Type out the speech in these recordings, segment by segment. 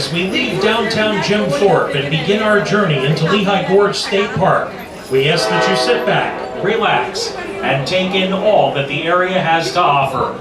As we leave downtown Jim Thorpe and begin our journey into Lehigh Gorge State Park, we ask that you sit back, relax, and take in all that the area has to offer.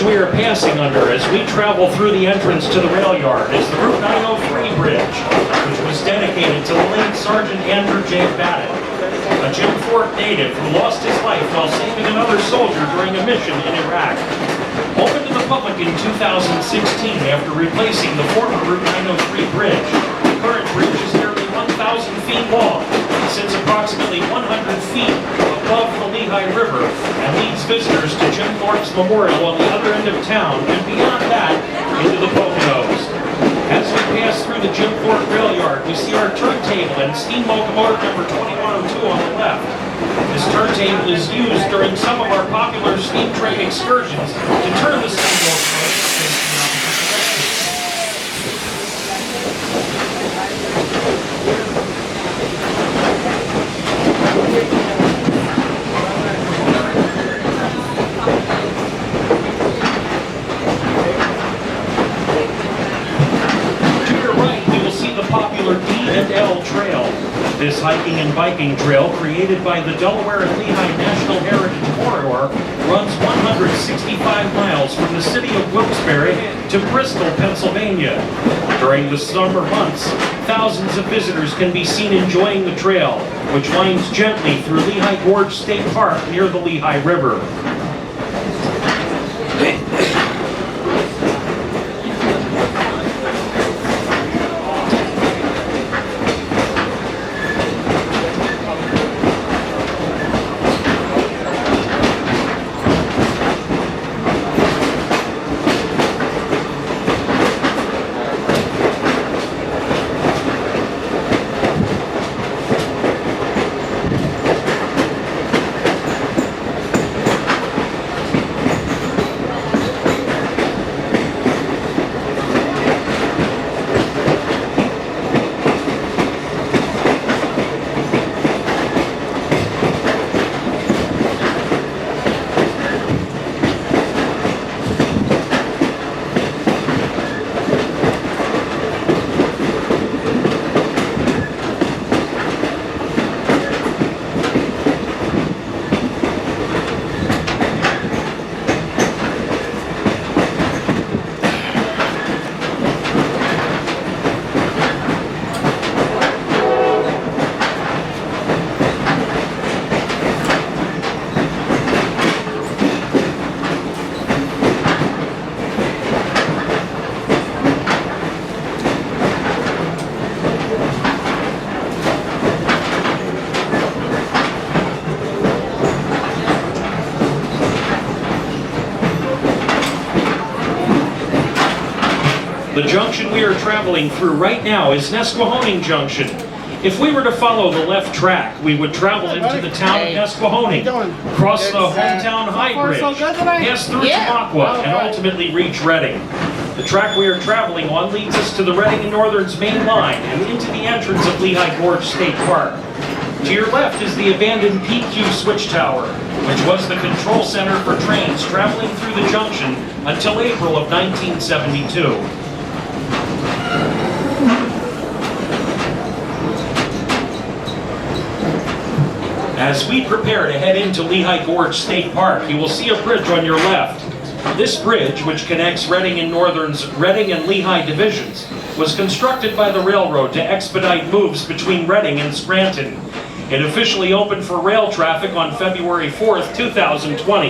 We are passing under as we travel through the entrance to the rail yard is the Route 903 bridge, which was dedicated to the late Sergeant Andrew J. Baddock, a Jim Thorpe native who lost his life while saving another soldier during a mission in Iraq. Opened to the public in 2016 after replacing the former Route 903 bridge, the current bridge is nearly 1,000 feet long, sits approximately 100 feet above the Lehigh River, and leads visitors to Jim Thorpe's memorial on the other end of town, and beyond that, into the Poconos. As we pass through the Jim Thorpe rail yard, we see our turntable and steam locomotive number 2102 on the left. This turntable is used during some of our popular steam train excursions to turn the steam locomotive. Trail. This hiking and biking trail, created by the Delaware and Lehigh National Heritage Corridor, runs 165 miles from the city of Wilkes-Barre to Bristol, Pennsylvania. During the summer months, thousands of visitors can be seen enjoying the trail, which winds gently through Lehigh Gorge State Park near the Lehigh River. The junction we are traveling through right now is Nesquehoning Junction. If we were to follow the left track, we would travel into the town of Nesquehoning, cross the hometown High Bridge, pass through Tamaqua, and ultimately reach Reading. The track we are traveling on leads us to the Reading and Northern's main line and into the entrance of Lehigh Gorge State Park. To your left is the abandoned PQ switch tower, which was the control center for trains traveling through the junction until April of 1972. As we prepare to head into Lehigh Gorge State Park, you will see a bridge on your left. This bridge, which connects Reading and Northern's Reading and Lehigh divisions, was constructed by the railroad to expedite moves between Reading and Scranton. It officially opened for rail traffic on February 4th, 2020.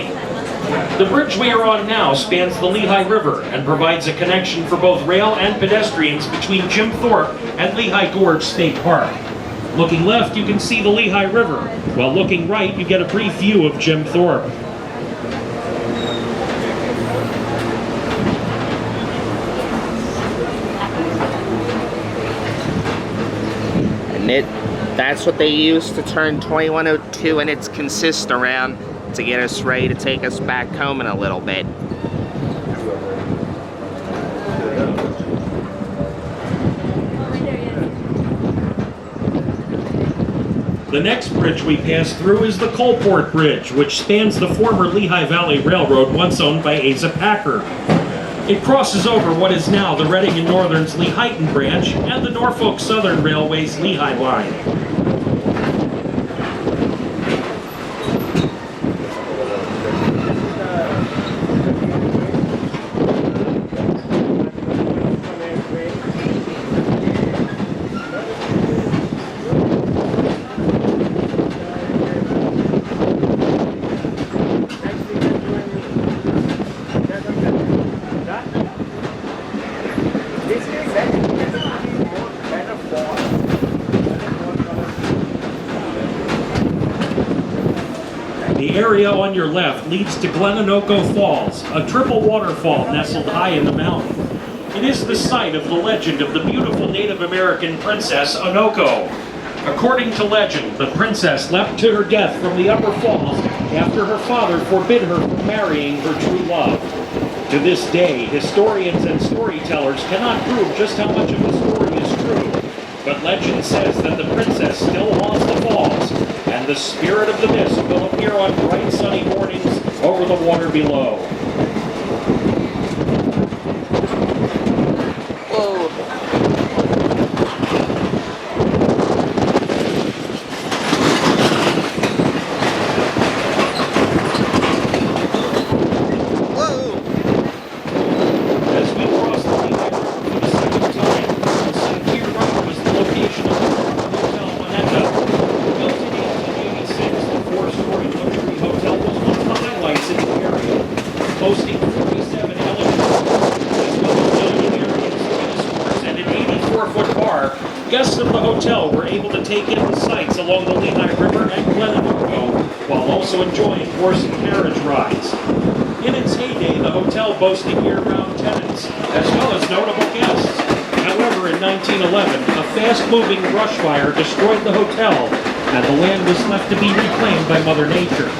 The bridge we are on now spans the Lehigh River and provides a connection for both rail and pedestrians between Jim Thorpe and Lehigh Gorge State Park. Looking left, you can see the Lehigh River, while looking right, you get a brief view of Jim Thorpe. And that's what they used to turn 2102 and its consist around to get us ready to take us back home in a little bit. The next bridge we pass through is the Coalport Bridge, which spans the former Lehigh Valley Railroad, once owned by Asa Packer. It crosses over what is now the Reading and Northern's Lehighton branch and the Norfolk Southern Railway's Lehigh line. The area on your left leads to Glen Onoko Falls, a triple waterfall nestled high in the mountain. It is the site of the legend of the beautiful Native American princess Onoko. According to legend, the princess leapt to her death from the upper falls after her father forbid her from marrying her true love. To this day, historians and storytellers cannot prove just how much of the story is true, but legend says that the princess still haunts the falls, and the spirit of the mist will appear on bright sunny mornings over the water below. Hosting 47 elevators, as well as dining areas, tennis courts, and an 84-foot bar, guests of the hotel were able to take in the sights along the Lehigh River and Glen Onoko, while also enjoying horse and carriage rides. In its heyday, the hotel boasted year-round tenants, as well as notable guests. However, in 1911, a fast-moving brush fire destroyed the hotel, and the land was left to be reclaimed by Mother Nature.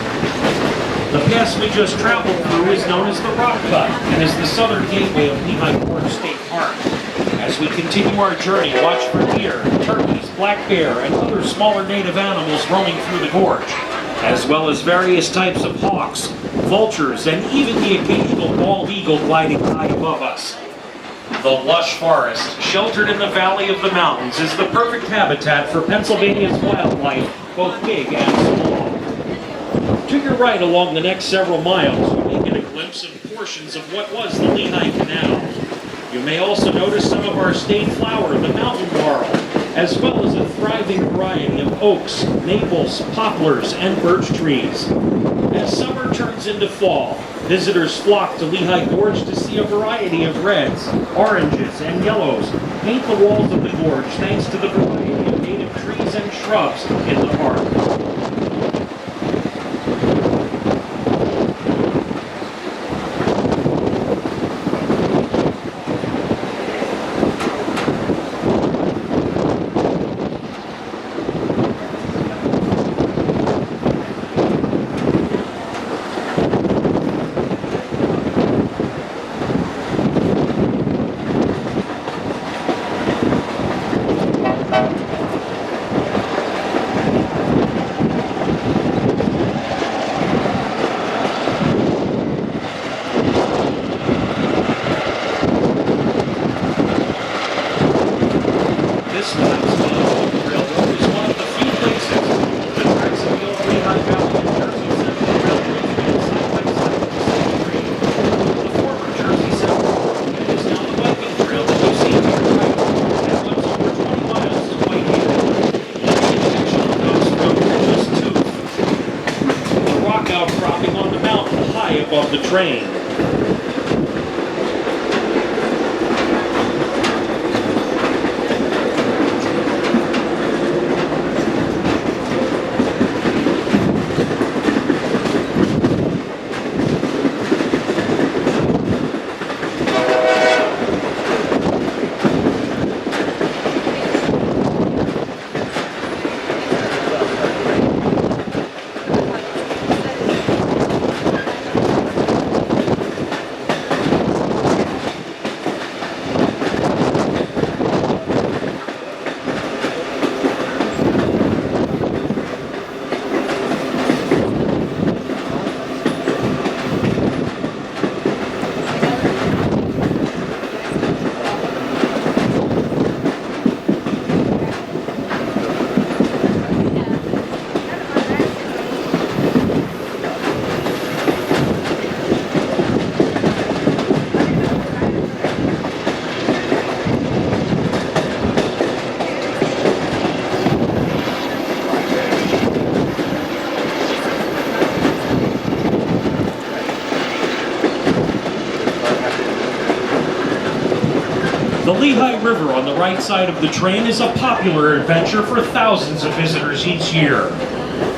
The pass we just traveled through is known as the Rock Cut and is the southern gateway of Lehigh Gorge State Park. As we continue our journey, watch for deer, turkeys, black bear, and other smaller native animals roaming through the gorge, as well as various types of hawks, vultures, and even the occasional bald eagle gliding high above us. The lush forest, sheltered in the valley of the mountains, is the perfect habitat for Pennsylvania's wildlife, both big and small. To your right along the next several miles, you may get a glimpse of portions of what was the Lehigh Canal. You may also notice some of our state flower, the mountain laurel, as well as a thriving variety of oaks, maples, poplars, and birch trees. As summer turns into fall, visitors flock to Lehigh Gorge to see a variety of reds, oranges, and yellows paint the walls of the gorge thanks to the variety of native trees and shrubs in the park. the train. The Lehigh River on the right side of the train is a popular adventure for thousands of visitors each year.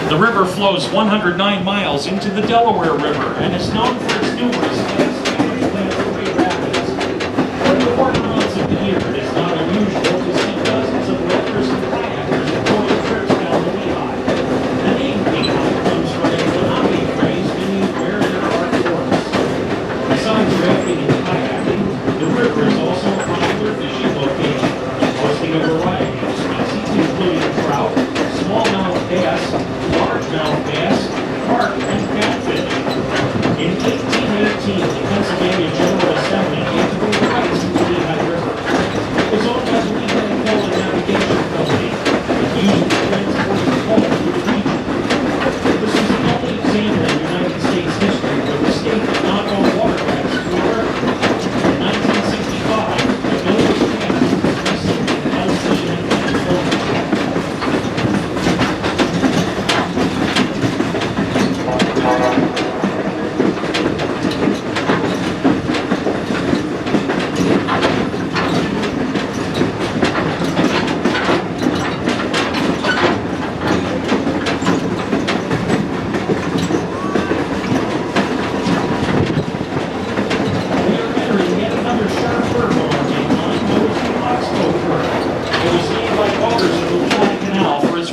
The river flows 109 miles into the Delaware River and is known for its numerous rapids. For the warmer months of the year, it is not unusual to see dozens of rafters and kayakers enjoying trips down the Lehigh. The name Lehigh comes from a Lenape phrase meaning where there are forests. Besides rafting and kayaking, the river is also a popular fishing location, hosting a variety of species including trout, smallmouth bass, largemouth bass, carp, and catfish. In 1818, the Pennsylvania General Assembly gave the rights to the Lehigh River. It was owned by the Lehigh Coal and Navigation Company, and used to transport coal through the region. This was the only example in United States history where the state did not own water rights to the river. In 1965, the bill was passed restricting LGSR and coal.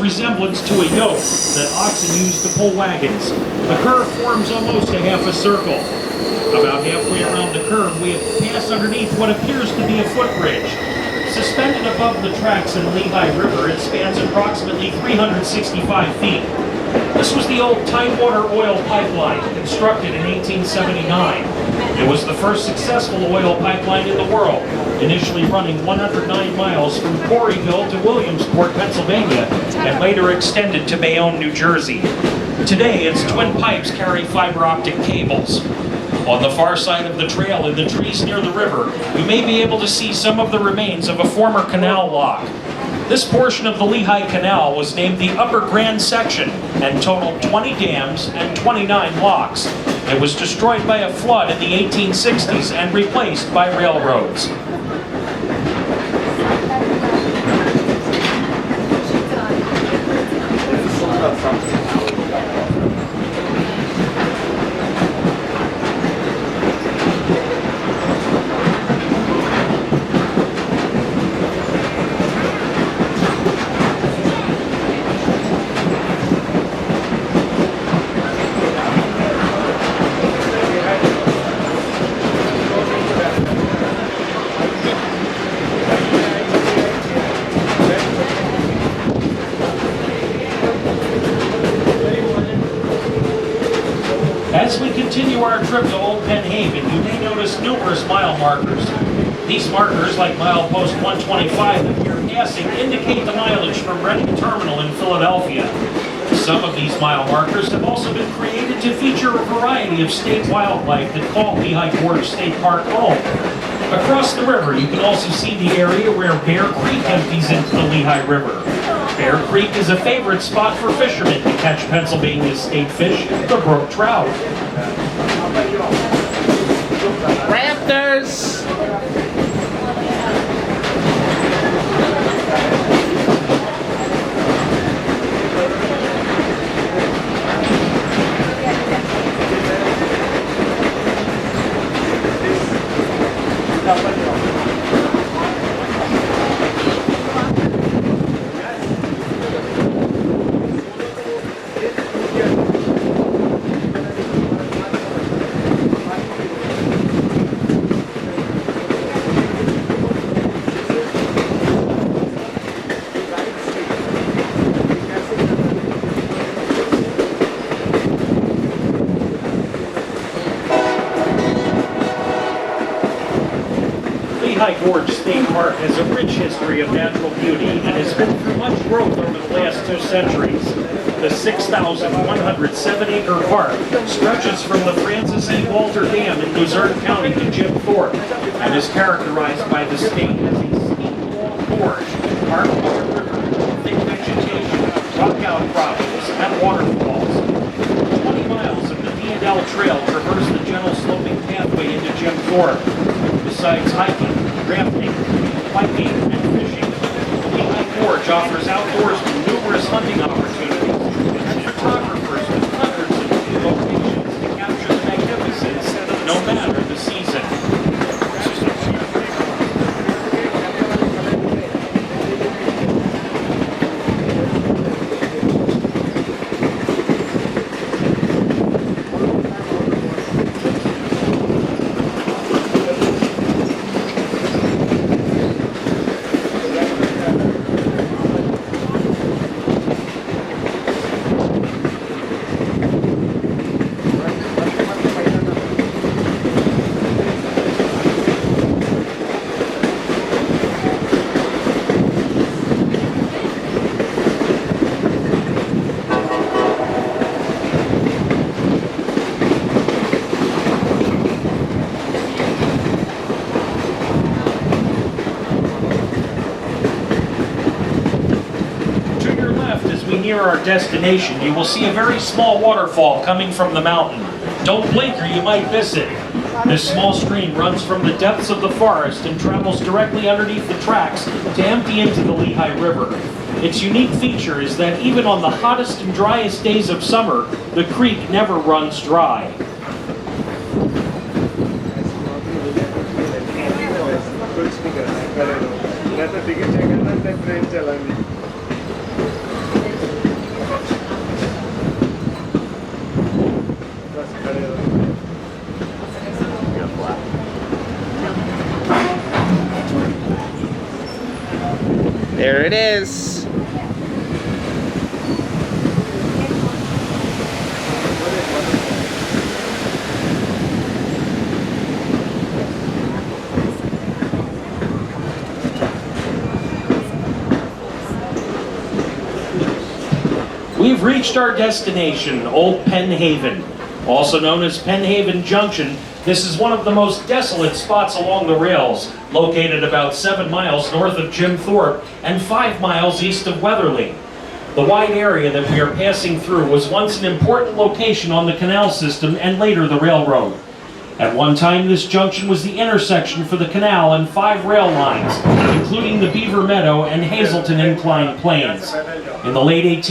Resemblance to a yoke that oxen use to pull wagons. The curve forms almost a half a circle. About halfway around the curve, we have passed underneath what appears to be a footbridge. Suspended above the tracks in the Lehigh River, it spans approximately 365 feet. This was the old Tidewater oil pipeline, constructed in 1879. It was the first successful oil pipeline in the world, initially running 109 miles from Corryville to Williamsport, Pennsylvania, and later extended to Bayonne, New Jersey. Today, its twin pipes carry fiber optic cables. On the far side of the trail, in the trees near the river, you may be able to see some of the remains of a former canal lock. This portion of the Lehigh Canal was named the Upper Grand Section and totaled 20 dams and 29 locks. It was destroyed by a flood in the 1860s and replaced by railroads. As we continue our trip to Old Penn Haven, you may notice numerous mile markers. These markers, like milepost 125 that you're passing, indicate the mileage from Reading Terminal in Philadelphia. Some of these mile markers have also been created to feature a variety of state wildlife that call Lehigh Gorge State Park home. Across the river, you can also see the area where Bear Creek empties into the Lehigh River. Bear Creek is a favorite spot for fishermen to catch Pennsylvania's state fish, the brook trout. rafters. Lehigh Gorge State Park has a rich history of natural beauty and has been through much growth over the last 2 centuries. The 6,107-acre park stretches from the Francis A. Walter Dam in Luzerne County to Jim Thorpe and is characterized by the state as a steep gorge, marked by a river, thick vegetation, rock outcroppings, and waterfalls. 20 miles of the D&L Trail traverse the gentle sloping pathway into Jim Thorpe. Besides hiking, rafting, biking, and fishing, Lehigh Gorge offers outdoorsmen numerous hunting opportunities and photographers with hundreds of new locations to capture the magnificence no matter the season. Near our destination, you will see a very small waterfall coming from the mountain. Don't blink or you might miss it. This small stream runs from the depths of the forest and travels directly underneath the tracks to empty into the Lehigh River. Its unique feature is that even on the hottest and driest days of summer, the creek never runs dry. There it is. We've reached our destination, Old Penn Haven. Also known as Penn Haven Junction, this is one of the most desolate spots along the rails, located about 7 miles north of Jim Thorpe and 5 miles east of Weatherly. The wide area that we are passing through was once an important location on the canal system and later the railroad. At one time, this junction was the intersection for the canal and 5 rail lines, including the Beaver Meadow and Hazelton Incline Plains. In the late 18th